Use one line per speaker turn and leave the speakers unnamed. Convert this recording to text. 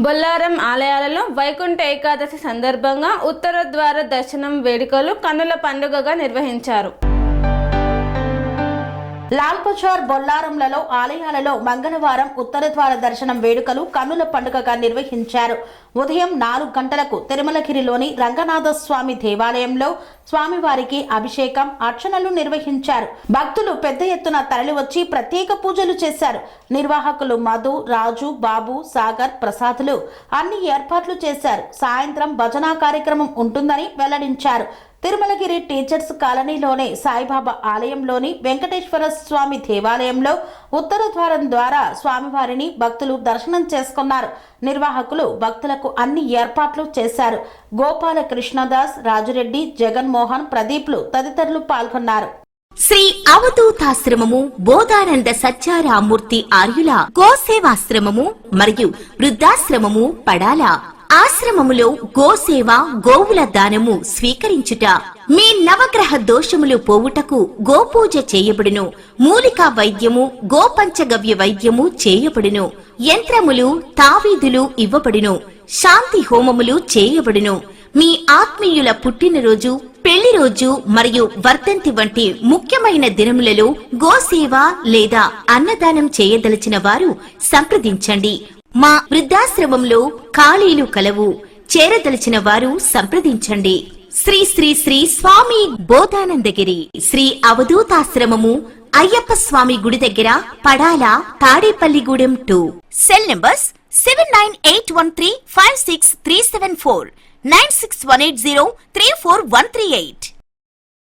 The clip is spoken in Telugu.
బొల్లారం ఆలయాలలో వైకుంఠ ఏకాదశి సందర్భంగా ఉత్తర ద్వార దర్శనం వేడుకలు కన్నుల పండుగగా నిర్వహించారు.
లాల్ బజార్ బొల్లారంలలో ఆలయాలలో మంగళవారం ఉత్తర ద్వార దర్శనం వేడుకలు కన్నుల పండుగగా నిర్వహించారు. ఉదయం 4 గంటలకు తిరుమలగిరిలోని రంగనాథ స్వామి దేవాలయంలో స్వామివారికి అభిషేకం, అర్చనలు నిర్వహించారు. భక్తులు పెద్ద ఎత్తున తరలివచ్చి ప్రత్యేక పూజలు చేశారు. నిర్వాహకులు మధు, రాజు, బాబు, సాగర్, ప్రసాదులు అన్ని ఏర్పాట్లు చేశారు. సాయంత్రం భజనా కార్యక్రమం ఉంటుందని వెల్లడించారు. తిరుమలగిరి టీచర్స్ కాలనీలోని సాయిబాబా ఆలయంలోని వెంకటేశ్వర స్వామి దేవాలయంలో ఉత్తర ద్వారం ద్వారా స్వామివారిని భక్తులు దర్శనం చేసుకున్నారు. నిర్వాహకులు భక్తులకు అన్ని ఏర్పాట్లు చేశారు. గోపాల కృష్ణదాస్, రాజురెడ్డి, జగన్మోహన్, ప్రదీప్లు తదితరులు పాల్గొన్నారు.
శ్రీ అవధూతాశ్రమము, బోధానంద సత్యారామూర్తి ఆర్యుల గోసేవాశ్రమము మరియు వృద్ధాశ్రమము పడాల. ఆశ్రమములో గోసేవ, గోవుల దానము స్వీకరించుట, మీ నవగ్రహ దోషములు పోవుటకు గోపూజ చేయబడును. మూలికా వైద్యము, గోపంచగవ్య వైద్యము చేయబడును. యంత్రములు, తావీదులు ఇవ్వబడును. శాంతి హోమములు చేయబడును. మీ ఆత్మీయుల పుట్టినరోజు, పెళ్లి రోజు మరియు వర్ధంతి వంటి ముఖ్యమైన దినములలో గోసేవ లేదా అన్నదానం చేయదలిచిన వారు సంప్రదించండి. మా వృద్ధాశ్రమంలో ఖాళీలు కలవు. చేరదలిచిన వారు సంప్రదించండి. శ్రీ శ్రీ శ్రీ స్వామి బోధానందగిరి శ్రీ అవధూతాశ్రమము, అయ్యప్ప స్వామి గుడి దగ్గర, పడాల, తాడేపల్లిగూడెం 2. Cell numbers 7981356374, 96180341138.